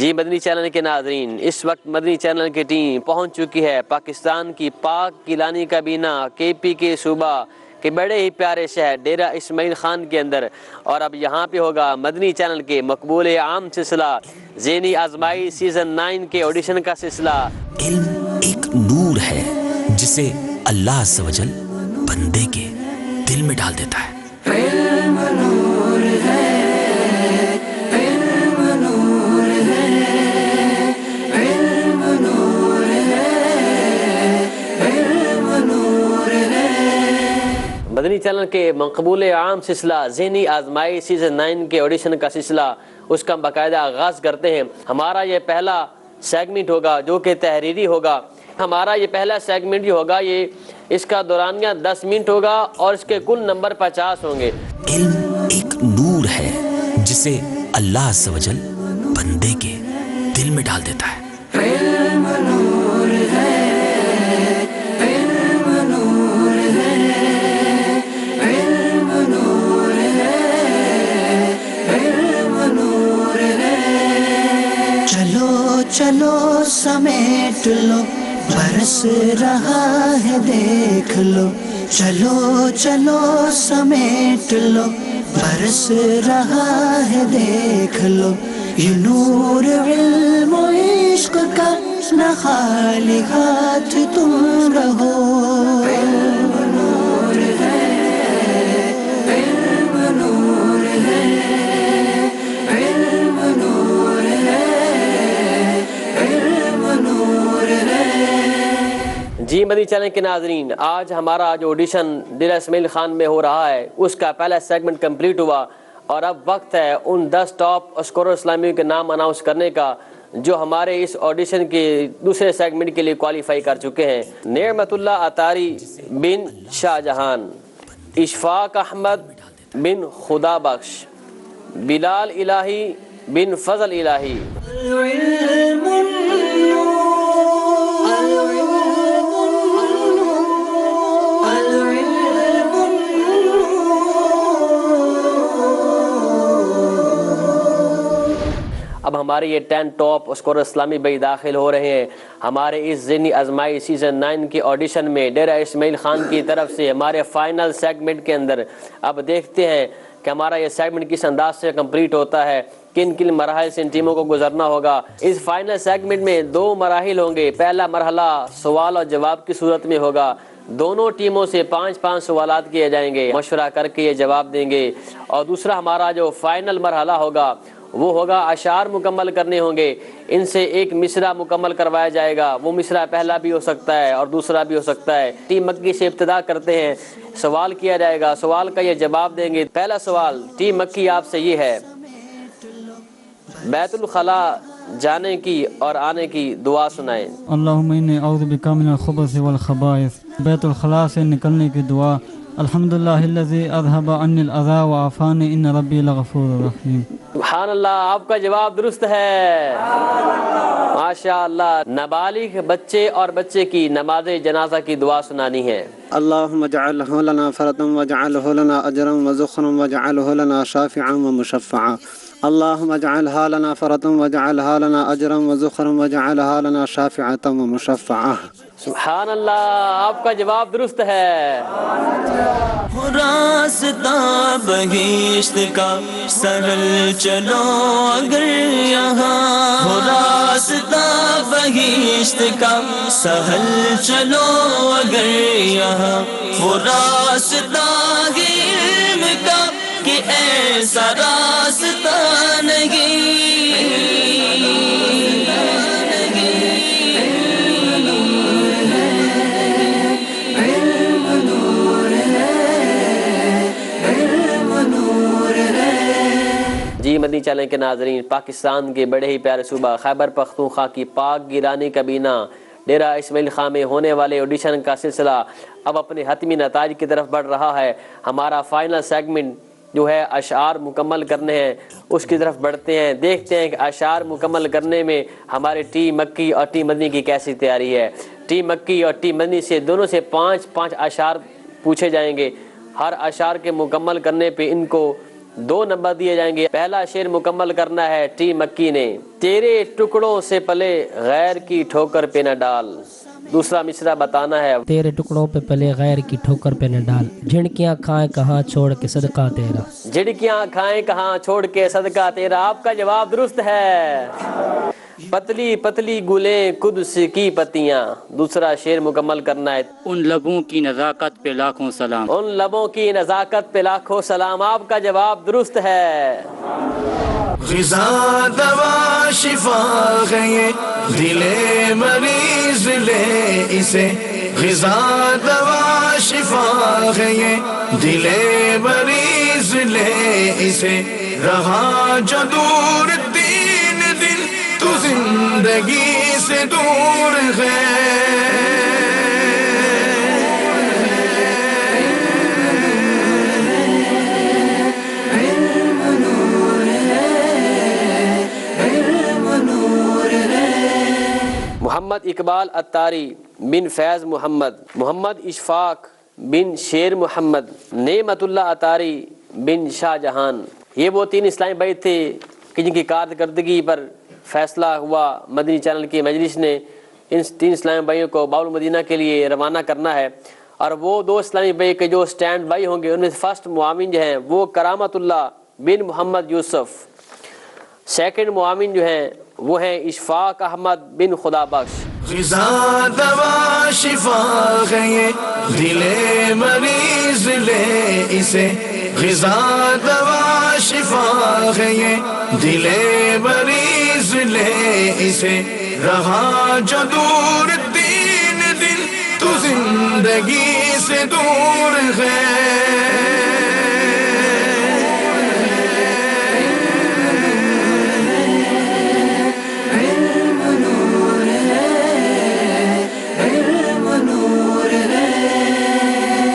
جی مدنی channel کے ناظرین، اس وقت مدنی چینل کی ٹیم پہنچ چکی ہے پاکستان کی پاک گیلانی کابینہ کے پی کے صوبہ کے بڑے ہی پیارے شہر ڈیرہ اسماعیل خان کے اندر، اور اب یہاں پہ ہوگا مدنی چینل کے مقبول عام سلسلہ ذہنی آزمائی سیزن 9 کے آڈیشن کا سلسلہ۔ علم ایک نور ہے جسے اللہ عز و جل بندے کے دل میں ڈال دیتا ہے۔ علم نور ہے، علم نور ہے، علم نور ہے، علم نور ہے۔ مدنی چینل کے مقبول عام سلسلہ ذہنی آزمائی سیزن 9 کے آڈیشن کا سلسلہ، اس کا باقاعدہ آغاز کرتے ہیں۔ ہمارا یہ پہلا سیگمنٹ ہوگا جو کہ تحریری ہوگا۔ ہمارا یہ پہلا سیگمنٹ جو ہوگا یہ اس کا دورانیہ 10 منٹ ہوگا اور اس کے کل نمبر 50 ہوں گے۔ علم ایک نور ہے جسے اللہ عز و جل بندے کے دل میں ڈال دیتا ہے۔ علم نور ہے، علم نور ہے، علم نور ہے، علم نور ہے۔ چلو چلو سمیٹ لو، برس رہا ہے دیکھ لو، چلو چلو سمیٹ لو، برس رہا ہے دیکھ لو، یہ نور علم و عشق کا نہ خالی ہاتھ تم رہو۔ علم نور ہے، علم نور ہے، علم نور ہے، علم نور ہے۔ جی مدنی چینل کے ناظرین، آج ہمارا جو آڈیشن ڈیرہ اسماعیل خان میں ہو رہا ہے اس کا پہلا سیگمنٹ کمپلیٹ ہوا، اور اب وقت ہے ان 10 ٹاپ اسکورر اسلامیوں کے نام اناؤنس کرنے کا جو ہمارے اس آڈیشن کے دوسرے سیگمنٹ کے لیے کوالیفائی کر چکے ہیں۔ نعمت اللہ عطاری بن شاہ جہان، اشفاق احمد بن خدا بخش، بلال الہی بن فضل الہی۔ العلم النور، العلم اب ہمارے یہ 10 ٹاپ اسکورر اسلامی بھائی داخل ہو رہے ہیں ہمارے اس ذہنی آزمائی سیزن 9 کے آڈیشن میں ڈیرہ اسماعیل خان کی طرف سے ہمارے فائنل سیگمنٹ کے اندر۔ اب دیکھتے ہیں کہ ہمارا یہ سیگمنٹ کس انداز سے کمپلیٹ ہوتا ہے، کن کن مراحل سے ان ٹیموں کو گزرنا ہوگا۔ اس فائنل سیگمنٹ میں 2 مراحل ہوں گے۔ پہلا مرحلہ سوال اور جواب کی صورت میں ہوگا، دونوں ٹیموں سے 5 سوالات کیے جائیں گے، مشورہ کر کے یہ جواب دیں گے۔ اور دوسرا ہمارا جو فائنل مرحلہ ہوگا وہ ہوگا اشعار مکمل کرنے ہوں گے، ان سے ایک مصرع مکمل کروایا جائے گا، وہ مصرع پہلا بھی ہو سکتا ہے اور دوسرا بھی ہو سکتا ہے۔ ٹیم مکی سے ابتدا کرتے ہیں، سوال کیا جائے گا، سوال کا یہ جواب دیں گے۔ پہلا سوال ٹیم مکی آپ سے یہ ہے، بیت الخلا جانے کی اور آنے کی دعا سنائیں۔ اللہم انی اعوذ بک من الخبث والخبائث، بیت الخلاء سے نکلنے کی دعا۔ الحمدللہ الذی اذھب عنی الاذی وعافانی ان ربی لغفور رحیم۔ سبحان اللہ، آپ کا جواب درست ہے، ماشاء اللہ۔ نابالغ بچے اور بچے کی نماز جنازہ کی دعا سنانی ہے۔ اللهم اجعله لنا فردا واجعله لنا اجرا وذخرا واجعله لنا شافعا ومشفعا۔ اللهم اجعلها لنا فردا واجعلها لنا اجرا وذخرا واجعلها لنا شافعا ومشفعا۔ سبحان اللہ، آپ کا جواب درست ہے۔ راستہ بہشت کا سرل چلو اگر یہاں، راستہ بہشت کا سہل چلو اگر یہاں، وہ راستہ علم کا کہ ایسا راستہ نہیں۔ جی مدنی چینل کے ناظرین، پاکستان کے بڑے ہی پیارے صوبہ خیبر پختونخوا کی پاک گیلانی کابینہ ڈیرہ اسماعیل خان میں ہونے والے آڈیشن کا سلسلہ اب اپنے حتمی نتائج کی طرف بڑھ رہا ہے۔ ہمارا فائنل سیگمنٹ جو ہے اشعار مکمل کرنے ہیں، اس کی طرف بڑھتے ہیں، دیکھتے ہیں کہ اشعار مکمل کرنے میں ہمارے ٹیم مکی اور ٹیم مدنی کی کیسی تیاری ہے۔ ٹیم مکی اور ٹیم مدنی سے دونوں سے 5 اشعار پوچھے جائیں گے۔ ہر اشعار کے مکمل کرنے پہ ان کو 2 نمبر دیے جائیں گے۔ پہلا شعر مکمل کرنا ہے ٹی مکی نے، تیرے ٹکڑوں سے پلے غیر کی ٹھوکر پہ نہ ڈال۔ دوسرا مصرع بتانا ہے، تیرے ٹکڑوں پہ پلے غیر کی ٹھوکر پہ نہ ڈال، جھڑکیاں کھائیں کہاں چھوڑ کے صدقہ تیرا۔ جھڑکیاں کھائیں کہاں چھوڑ کے صدقہ تیرا، آپ کا جواب درست ہے۔ پتلی پتلی گلیں قدس کی پتیاں، دوسرا شعر مکمل کرنا ہے، ان لبوں کی نزاکت پہ لاکھوں سلام۔ ان لبوں کی نزاکت پہ لاکھوں سلام، آپ کا جواب درست ہے۔ غذا دوا شفا ہے یہ دل مریض لے اسے، غذا دوا شفا ہے یہ دل مریض لے اسے، رہا جو دور 3 دن تو زندگی سے دور ہے۔ محمد اقبال اتاری بن فیض محمد، محمد اشفاق بن شیر محمد، نعمت اللہ اتاری بن شاہ جہان، یہ وہ 3 اسلامی بھائی تھے کہ جن کی کارکردگی پر فیصلہ ہوا مدنی چینل کی مجلس نے ان 3 اسلامی بھائیوں کو باب المدینہ کے لیے روانہ کرنا ہے، اور وہ 2 اسلامی بھائی کے جو سٹینڈ بائی ہوں گے ان میں فرسٹ معاون جو ہیں وہ کرامت اللہ بن محمد یوسف، سیکنڈ معاون جو ہیں وہ ہیں اشفاق احمد بن خدا بخش۔ غذا دوا شفا ہے یہ دل مریض لے اسے، غذا دوا شفا ہے یہ دل مریض لے اسے، رہا جو دور 3 دن تو زندگی سے دور ہے۔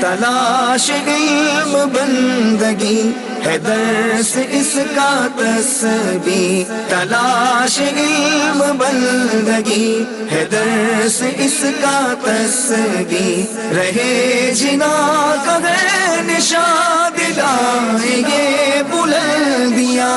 تلاش علم بندگی ہے درس اس کا تسبیح، تلاش علم بندگی ہے درس اس کا تسبیح، رہے جنا کا نشان دلائیں گے بلندیاں۔